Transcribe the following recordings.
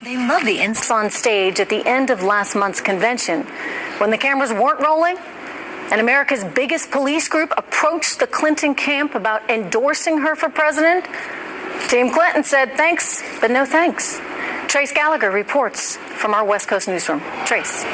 They love the insults on stage at the end of last month's convention. When the cameras weren't rolling and America's biggest police group approached the Clinton camp about endorsing her for president, Team Clinton said thanks, but no thanks. Trace Gallagher reports from our West Coast newsroom. Trace.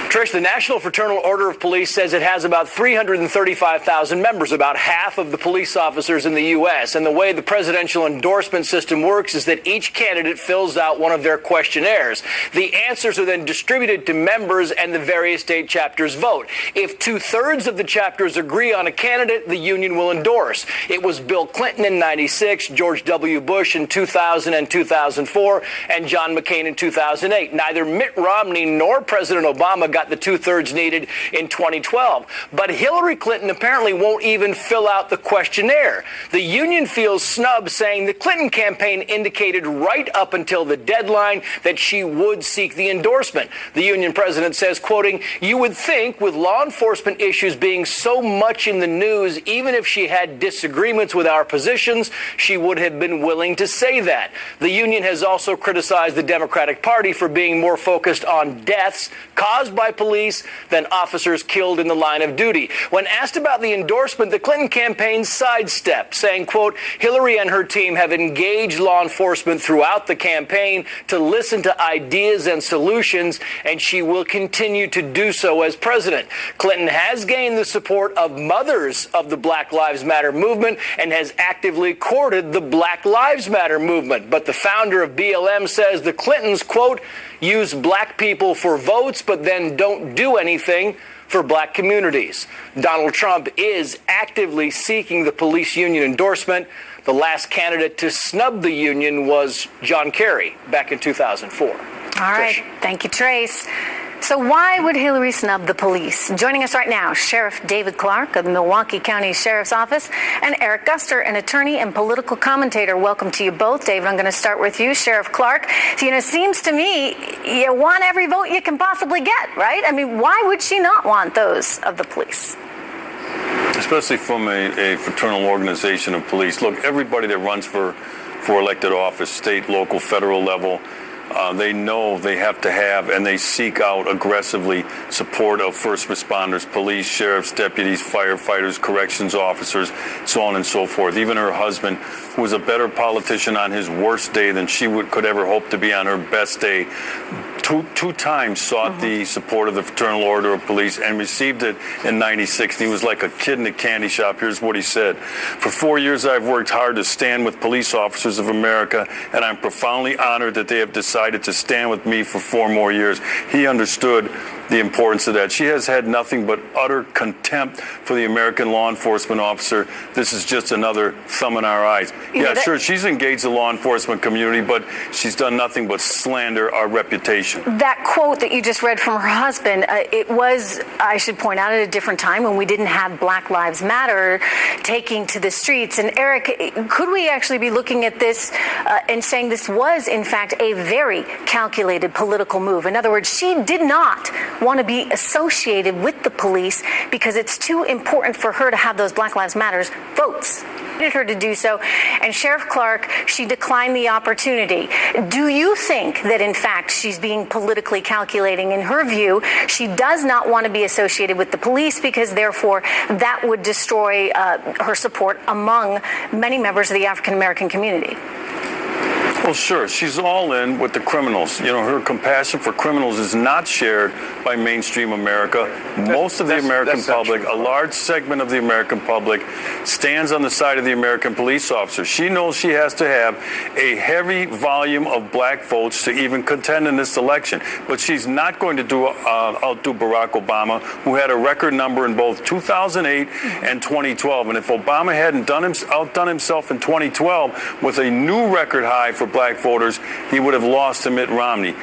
Trish, the National Fraternal Order of Police says it has about 335,000 members, about half of the police officers in the U.S. And the way the presidential endorsement system works is that each candidate fills out one of their questionnaires. The answers are then distributed to members and the various state chapters vote. If 2/3 of the chapters agree on a candidate, the union will endorse. It was Bill Clinton in 96, George W. Bush in 2000 and 2004, and John McCain in 2008. Neither Mitt Romney nor President Obama got the 2/3 needed in 2012. But Hillary Clinton apparently won't even fill out the questionnaire. The union feels snubbed, saying the Clinton campaign indicated right up until the deadline that she would seek the endorsement. The union president says, quoting, "You would think with law enforcement issues being so much in the news, even if she had disagreements with our positions, she would have been willing to say that." The union has also criticized the Democratic Party for being more focused on deaths caused by police than officers killed in the line of duty. When asked about the endorsement, the Clinton campaign sidestepped, saying, quote, "Hillary and her team have engaged law enforcement throughout the campaign to listen to ideas and solutions, and she will continue to do so as president." Clinton has gained the support of mothers of the Black Lives Matter movement and has actively courted the Black Lives Matter movement. But the founder of BLM says the Clintons, quote, "use black people for votes, but then don't do anything for black communities." Donald Trump is actively seeking the police union endorsement. The last candidate to snub the union was John Kerry back in 2004. All right. Trish. Thank you, Trace. So why would Hillary snub the police? Joining us right now, Sheriff David Clark of the Milwaukee County Sheriff's Office, and Eric Guster, an attorney and political commentator. Welcome to you both. David, I'm going to start with you. Sheriff Clark, so, it seems to me you want every vote you can possibly get, right? I mean, why would she not want those of the police? Especially from a fraternal organization of police. Look, everybody that runs for elected office, state, local, federal level, they know they have to have, and they seek out aggressively, support of first responders, police, sheriffs, deputies, firefighters, corrections officers, so on and so forth. Even her husband, who was a better politician on his worst day than she could ever hope to be on her best day, two times sought the support of the Fraternal Order of Police and received it in 96. He was like a kid in a candy shop. Here's what he said: "For 4 years, I've worked hard to stand with police officers of America, and I'm profoundly honored that they have decided to stand with me for 4 more years." He understood the importance of that. She has had nothing but utter contempt for the American law enforcement officer. This is just another thumb in our eyes. Sure, she's engaged the law enforcement community, but she's done nothing but slander our reputation. That quote that you just read from her husband, it was, I should point out, at a different time when we didn't have Black Lives Matter taking to the streets. And Eric, could we actually be looking at this and saying this was, in fact, a very calculated political move? In other words, she did not want to be associated with the police because it's too important for her to have those Black Lives Matter votes. Her to do so. And Sheriff Clark, she declined the opportunity. Do you think that, in fact, she's being politically calculating? In her view, she does not want to be associated with the police because, therefore, that would destroy her support among many members of the African American community. Well, sure. She's all in with the criminals. Her compassion for criminals is not shared by mainstream America. Most of the American public, a large segment of the American public, stands on the side of the American police officer. She knows she has to have a heavy volume of black votes to even contend in this election. But she's not going to outdo Barack Obama, who had a record number in both 2008 and 2012. And if Obama hadn't outdone himself in 2012 with a new record high for black voters, he would have lost to Mitt Romney.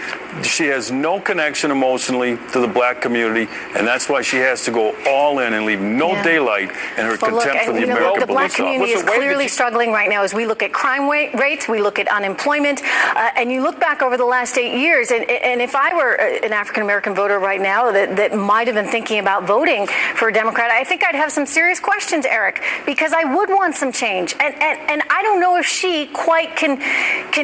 She has no connection emotionally to the black community, and that's why she has to go all in and leave no daylight in her contempt for the American the black police community officer. is clearly struggling right now as we look at crime rates, we look at unemployment, and you look back over the last 8 years, and if I were an African-American voter right now that might have been thinking about voting for a Democrat, I think I'd have some serious questions, Eric, because I would want some change. And I don't know if she quite can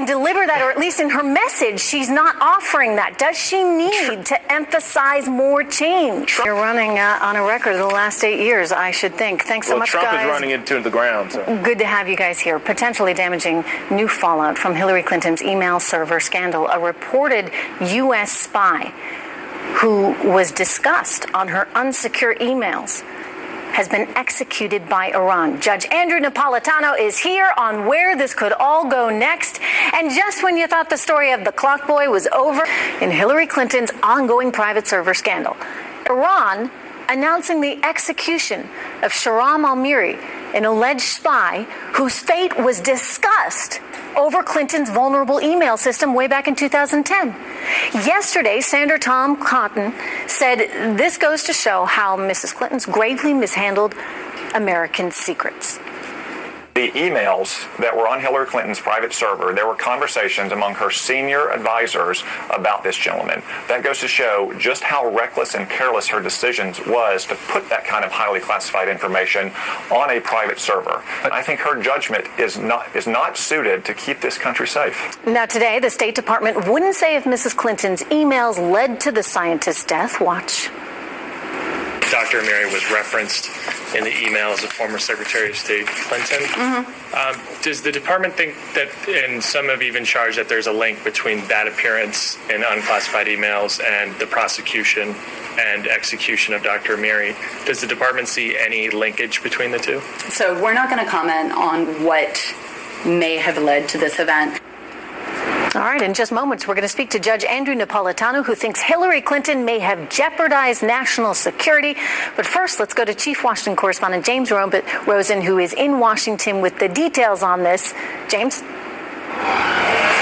deliver that, or at least in her message, she's not offering that. Does she need to emphasize more change? You're running on a record of the last 8 years, I should think. Thanks so much, Trump guys. is running into the ground. So. Good to have you guys here. Potentially damaging new fallout from Hillary Clinton's email server scandal. A reported U.S. spy who was discussed on her unsecure emails has been executed by Iran. Judge Andrew Napolitano is here on where this could all go next. And just when you thought the story of the clock boy was over, in Hillary Clinton's ongoing private server scandal, Iran announcing the execution of Shahram Almiri, an alleged spy whose fate was discussed over Clinton's vulnerable email system way back in 2010. Yesterday, Senator Tom Cotton said this goes to show how Mrs. Clinton's gravely mishandled American secrets. The emails that were on Hillary Clinton's private server, there were conversations among her senior advisors about this gentleman. That goes to show just how reckless and careless her decisions was to put that kind of highly classified information on a private server. I think her judgment is not suited to keep this country safe. Now today, the State Department wouldn't say if Mrs. Clinton's emails led to the scientist's death. Watch. Dr. Amiri was referenced in the emails of former Secretary of State Clinton. Does the department think that, and some have even charged that there's a link between that appearance in unclassified emails and the prosecution and execution of Dr. Amiri? Does the department see any linkage between the two? So we're not going to comment on what may have led to this event. All right, in just moments, we're going to speak to Judge Andrew Napolitano, who thinks Hillary Clinton may have jeopardized national security. But first, let's go to Chief Washington Correspondent James Rosen, who is in Washington with the details on this. James?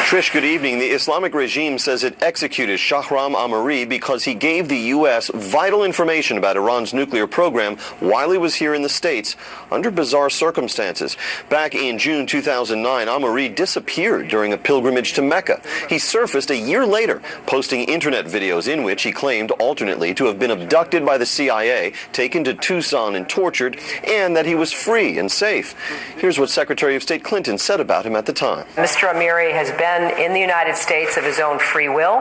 Trish, good evening. The Islamic regime says it executed Shahram Almiri because he gave the U.S. vital information about Iran's nuclear program while he was here in the States under bizarre circumstances. Back in June 2009, Almiri disappeared during a pilgrimage to Mecca. He surfaced a year later, posting internet videos in which he claimed alternately to have been abducted by the CIA, taken to Tucson and tortured, and that he was free and safe. Here's what Secretary of State Clinton said about him at the time. Mr. Amiri has been in the United States of his own free will,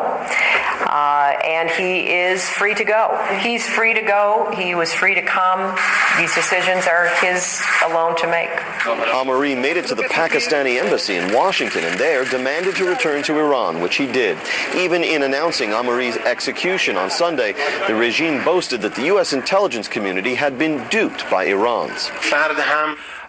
and he is free to go. He's free to go. He was free to come. These decisions are his alone to make. Almiri made it to the Pakistani embassy in Washington and there demanded to return to Iran, which he did. Even in announcing Almiri's execution on Sunday, the regime boasted that the U.S. intelligence community had been duped by Iran's.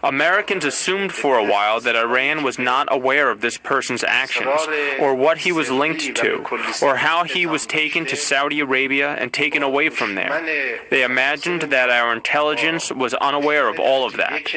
Americans assumed for a while that Iran was not aware of this person's actions, or what he was linked to, or how he was taken to Saudi Arabia and taken away from there. They imagined that our intelligence was unaware of all of that.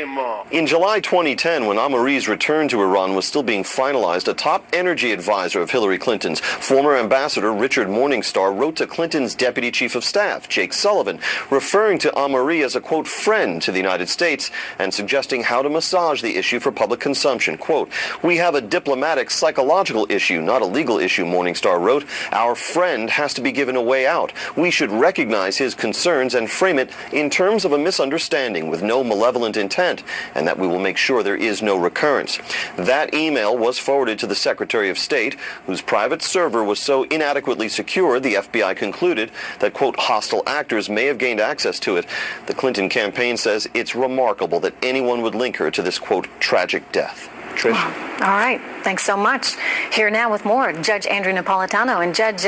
In July 2010, when Almiri's return to Iran was still being finalized, a top energy advisor of Hillary Clinton's, former ambassador Richard Morningstar, wrote to Clinton's deputy chief of staff, Jake Sullivan, referring to Almiri as a, quote, friend to the United States and suggesting how to massage the issue for public consumption. Quote, "We have a diplomatic, psychological issue, not a legal issue," Morningstar wrote. "Our friend has to be given a way out. We should recognize his concerns and frame it in terms of a misunderstanding with no malevolent intent, and that we will make sure there is no recurrence." That email was forwarded to the Secretary of State, whose private server was so inadequately secured, the FBI concluded that, quote, hostile actors may have gained access to it. The Clinton campaign says it's remarkable that anyone would link her to this, quote, tragic death. Trish? All right. Thanks so much. Here now with more, Judge Andrew Napolitano. And Judge,